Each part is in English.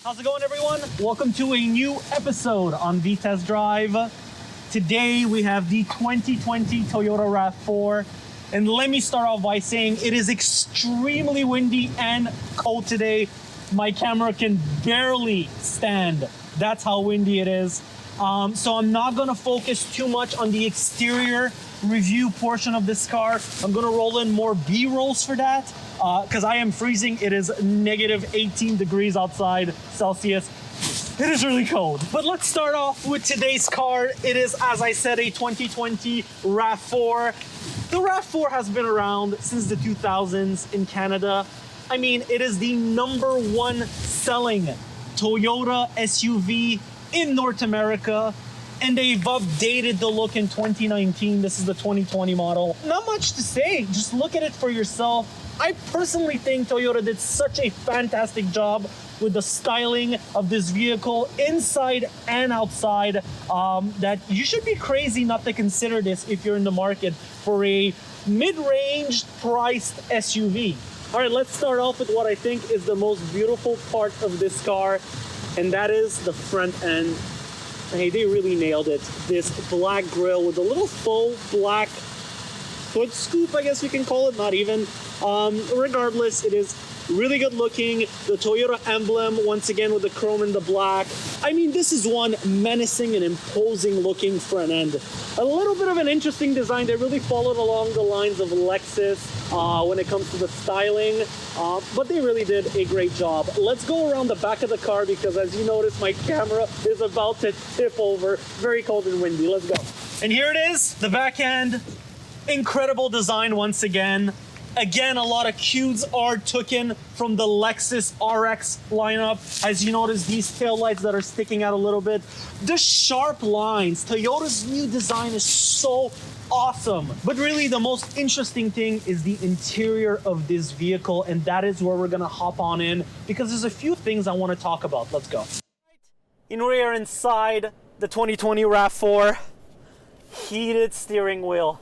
How's it going, everyone? Welcome to a new episode on the Test Drive. Today we have the 2020 Toyota RAV4. And let me start off by saying it is extremely windy and cold today. My camera can barely stand. That's how windy it is. So I'm not gonna focus too much on the exterior review portion of this car. I'm gonna roll in more B-rolls for that because I am freezing. It is negative 18 degrees outside Celsius. It is really cold. But let's start off with today's car. It is, as I said, a 2020 RAV4. The RAV4 has been around since the 2000s in Canada. I mean, it is the #1 selling Toyota SUV in North America, and they've updated the look in 2019. This is the 2020 model. Not much to say, just look at it for yourself. I personally think Toyota did such a fantastic job with the styling of this vehicle inside and outside that you should be crazy not to consider this if you're in the market for a mid-range priced SUV. All right, let's start off with what I think is the most beautiful part of this car, and that is the front end. Hey, they really nailed it. This black grille with a little faux black hood scoop, I guess you can call it, not even. Regardless, it is really good looking. The Toyota emblem, once again, with the chrome and the black. I mean, this is one menacing and imposing looking front end. A little bit of an interesting design. They really followed along the lines of Lexus when it comes to the styling, but they really did a great job. Let's go around the back of the car because, as you notice, my camera is about to tip over. Very cold and windy. Let's go. And here it is, the back end. Incredible design once again. Again, a lot of cues are taken from the Lexus RX lineup. As you notice, these taillights that are sticking out a little bit. The sharp lines. Toyota's new design is so awesome. But really, the most interesting thing is the interior of this vehicle, and that is where we're gonna hop on in because there's a few things I want to talk about. Let's go. We are inside the 2020 RAV4. Heated steering wheel.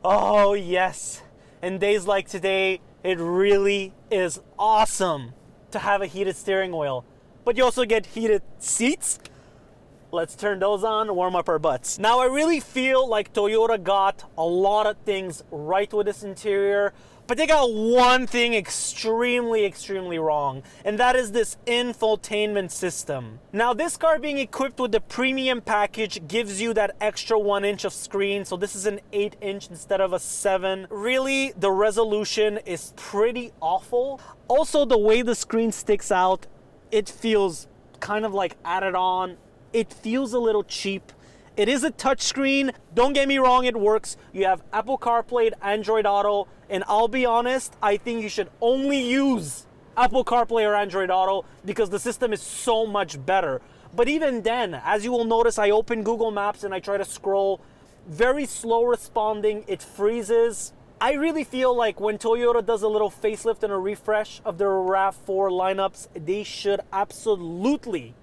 Oh, yes. And days like today, it really is awesome to have a heated steering wheel. But you also get heated seats. Let's turn those on, warm up our butts. Now, I really feel like Toyota got a lot of things right with this interior, but they got one thing extremely wrong, and that is this infotainment system. Now, this car being equipped with the premium package gives you that extra 1 inch of screen, so this is an 8-inch instead of a 7. Really, the resolution is pretty awful. Also, the way the screen sticks out, it feels kind of like added on. It feels a little cheap. It is a touchscreen. Don't get me wrong, it works. You have Apple CarPlay, Android Auto, and I'll be honest, I think you should only use Apple CarPlay or Android Auto because the system is so much better. But even then, as you will notice, I open Google Maps and I try to scroll. Very slow responding, it freezes. I really feel like when Toyota does a little facelift and a refresh of their RAV4 lineups, they should absolutely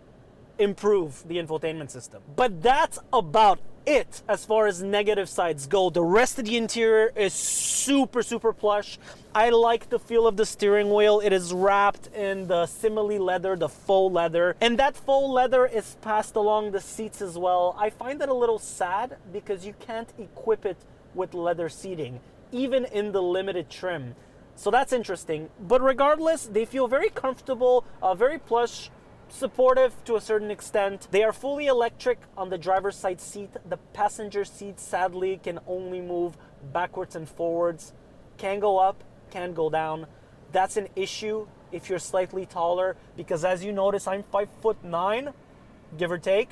improve the infotainment system. But that's about it as far as negative sides go. The rest of the interior is super plush. I like the feel of the steering wheel. It is wrapped in the simile leather, the faux leather, and that faux leather is passed along the seats as well. I find that a little sad because you can't equip it with leather seating, even in the limited trim. So that's interesting. But regardless, they feel very comfortable, very plush, supportive to a certain extent. They are fully electric on the driver's side seat. The passenger seat, sadly, can only move backwards and forwards. Can go up, can go down. That's an issue if you're slightly taller because, as you notice, I'm 5'9", give or take,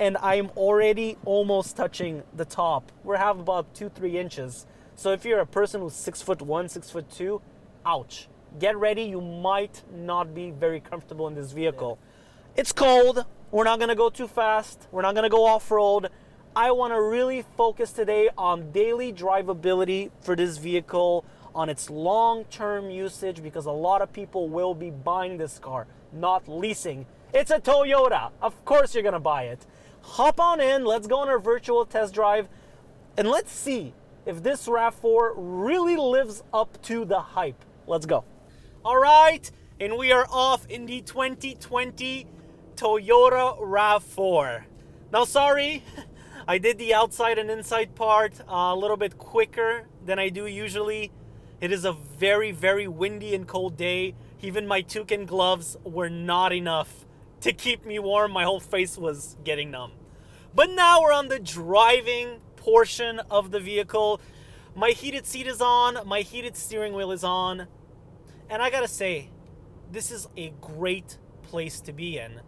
and I'm already almost touching the top. We have about 2-3 inches. So if you're a person who's 6'1", 6'2", ouch. Get ready, you might not be very comfortable in this vehicle. It's cold, we're not gonna go too fast, we're not gonna go off-road. I wanna really focus today on daily drivability for this vehicle, on its long-term usage, because a lot of people will be buying this car, not leasing. It's a Toyota, of course you're gonna buy it. Hop on in, let's go on our virtual test drive, and let's see if this RAV4 really lives up to the hype. Let's go. All right, and we are off in the 2020 Toyota RAV4. Now, sorry, I did the outside and inside part a little bit quicker than I do usually. It is a very, very windy and cold day. Even my toucan gloves were not enough to keep me warm. My whole face was getting numb. But now we're on the driving portion of the vehicle. My heated seat is on, my heated steering wheel is on, and I gotta say, this is a great place to be in.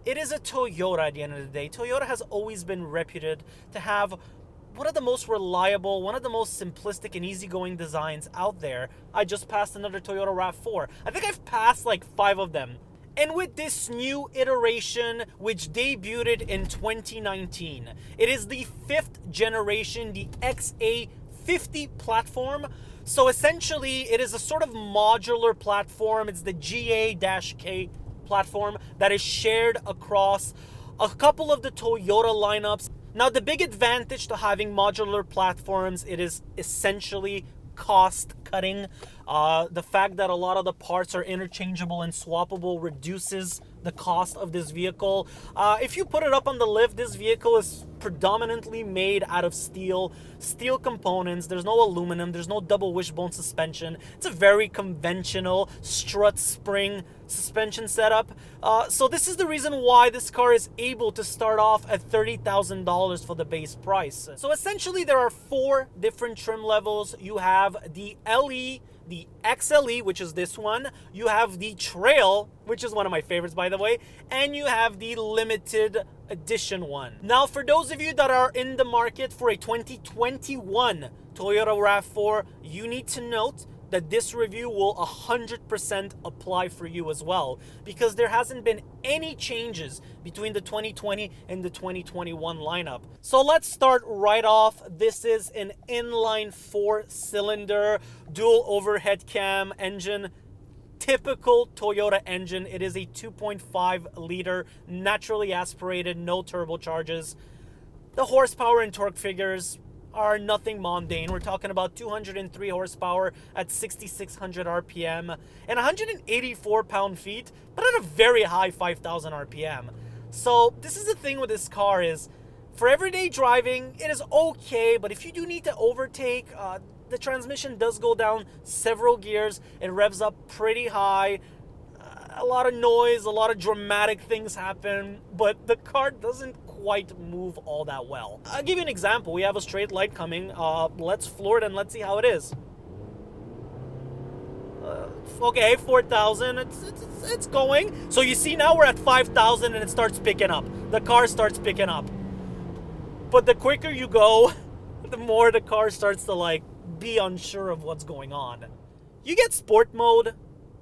It is a Toyota at the end of the day. Toyota has always been reputed to have one of the most reliable, one of the most simplistic and easygoing designs out there. I just passed another Toyota RAV4. I think I've passed like 5 of them. And with this new iteration, which debuted in 2019, it is the 5th generation, the XA50 platform. So essentially, it is a sort of modular platform. It's the GA-K platform that is shared across a couple of the Toyota lineups. Now, the big advantage to having modular platforms, it is essentially cost cutting. The fact that a lot of the parts are interchangeable and swappable reduces the cost of this vehicle. If you put it up on the lift, this vehicle is predominantly made out of steel components. There's no aluminum, there's no double wishbone suspension. It's a very conventional strut spring suspension setup. So this is the reason why this car is able to start off at $30,000 for the base price. So essentially there are 4 different trim levels. You have the LE, the XLE, which is this one. You have the Trail, which is one of my favorites, by the way. And you have the limited edition one. Now, for those of you that are in the market for a 2021 Toyota RAV4, you need to note that this review will 100% apply for you as well, because there hasn't been any changes between the 2020 and the 2021 lineup. So let's start right off. This is an inline 4-cylinder dual overhead cam engine. Typical Toyota engine. It is a 2.5 liter naturally aspirated, no turbocharges. The horsepower and torque figures are nothing mundane. We're talking about 203 horsepower at 6,600 RPM and 184 pound-feet, but at a very high 5,000 RPM. So this is the thing with this car is, for everyday driving, it is okay, but if you do need to overtake, the transmission does go down several gears. It revs up pretty high. A lot of noise, a lot of dramatic things happen, but the car doesn't quite move all that well. I'll give you an example. We have a straight light coming. Let's floor it and let's see how it is. Okay, 4,000. It's going. So you see now we're at 5,000 and it starts picking up. The car starts picking up. But the quicker you go, the more the car starts to like be unsure of what's going on. You get sport mode,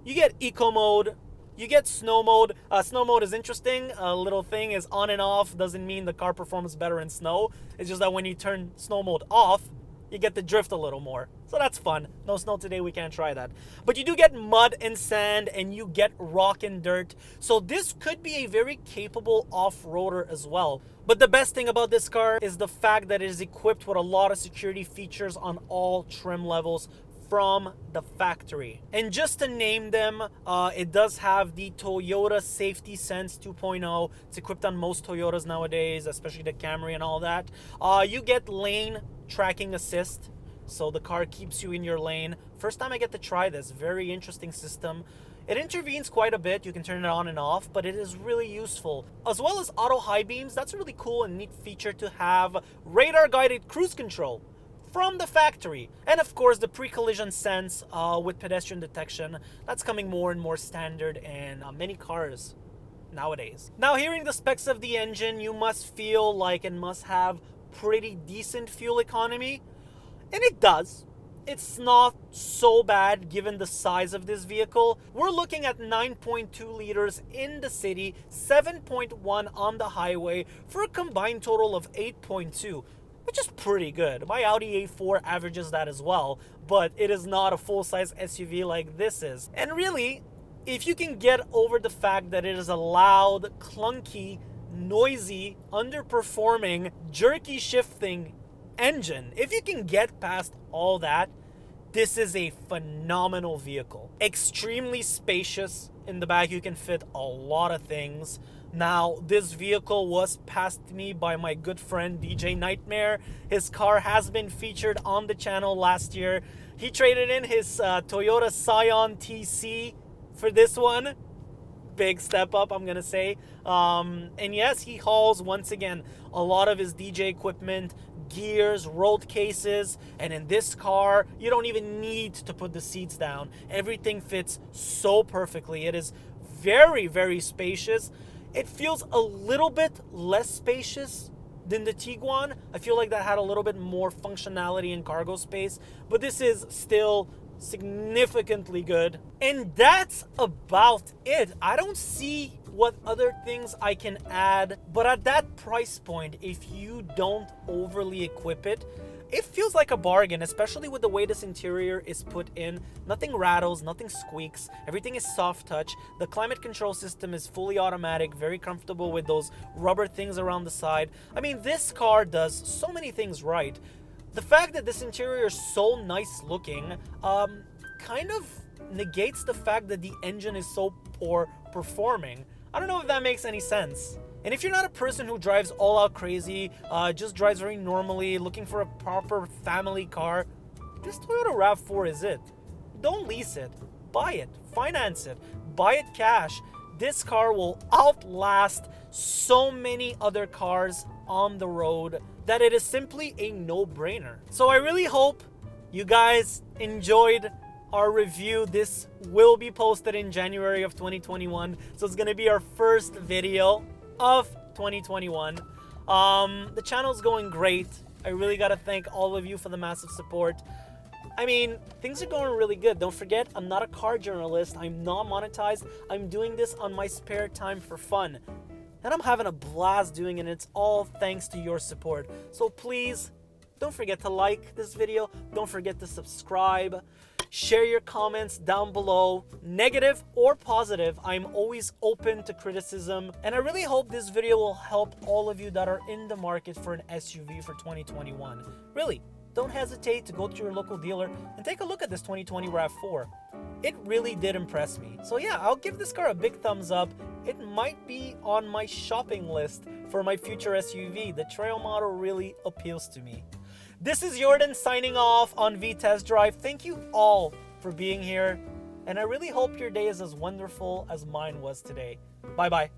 you get eco mode, you get snow mode. Snow mode is interesting. A little thing is on and off doesn't mean the car performs better in snow. It's just that when you turn snow mode off, you get to drift a little more. So that's fun. No snow today, we can't try that. But you do get mud and sand, and you get rock and dirt. So this could be a very capable off-roader as well. But the best thing about this car is the fact that it is equipped with a lot of security features on all trim levels from the factory. And just to name them, it does have the Toyota Safety Sense 2.0. It's equipped on most Toyotas nowadays, especially the Camry and all that. You get lane tracking assist, so the car keeps you in your lane. First time I get to try this, very interesting system. It intervenes quite a bit. You can turn it on and off, but it is really useful. As well as auto high beams, that's a really cool and neat feature to have. Radar guided cruise control from the factory. And of course, the pre-collision sense with pedestrian detection. That's coming more and more standard in many cars nowadays. Now, hearing the specs of the engine, you must feel like it must have pretty decent fuel economy. And it does. It's not so bad given the size of this vehicle. We're looking at 9.2 liters in the city, 7.1 on the highway for a combined total of 8.2, which is pretty good. My Audi A4 averages that as well, but it is not a full-size SUV like this is. And really, if you can get over the fact that it is a loud, clunky, noisy, underperforming, jerky shifting engine, if you can get past all that, This is a phenomenal vehicle. Extremely spacious. In the back, you can fit a lot of things. Now, this vehicle was passed me by my good friend DJ Nightmare. His car has been featured on the channel last year. He traded in his Toyota Scion TC for this one. Big step up, I'm gonna say. And yes, he hauls, once again, a lot of his DJ equipment, gears, road cases, and in this car, you don't even need to put the seats down. Everything fits so perfectly. It is very, very spacious. It feels a little bit less spacious than the Tiguan. I feel like that had a little bit more functionality and cargo space, but this is still significantly good. And that's about it. I don't see what other things I can add, but at that price point, if you don't overly equip it, it feels like a bargain, especially with the way this interior is put in. Nothing rattles, nothing squeaks, everything is soft touch. The climate control system is fully automatic, very comfortable with those rubber things around the side. I mean, this car does so many things right. The fact that this interior is so nice looking kind of negates the fact that the engine is so poor performing. I don't know if that makes any sense. And if you're not a person who drives all out crazy, just drives very normally, looking for a proper family car, this Toyota RAV4 is it. Don't lease it. Buy it. Finance it. Buy it cash. This car will outlast so many other cars on the road that it is simply a no-brainer. So I really hope you guys enjoyed our review. This will be posted in January of 2021, so it's gonna be our first video of 2021. The channel's going great. I really gotta thank all of you for the massive support. I mean, things are going really good. Don't forget, I'm not a car journalist. I'm not monetized. I'm doing this on my spare time for fun. And I'm having a blast doing it, and it's all thanks to your support. So please, don't forget to like this video. Don't forget to subscribe. Share your comments down below, negative or positive. I'm always open to criticism. And I really hope this video will help all of you that are in the market for an SUV for 2021. Really, don't hesitate to go to your local dealer and take a look at this 2020 RAV4. It really did impress me. So yeah, I'll give this car a big thumbs up. It might be on my shopping list for my future SUV. The trail model really appeals to me. This is Jordan signing off on V-Test Drive. Thank you all for being here, and I really hope your day is as wonderful as mine was today. Bye-bye.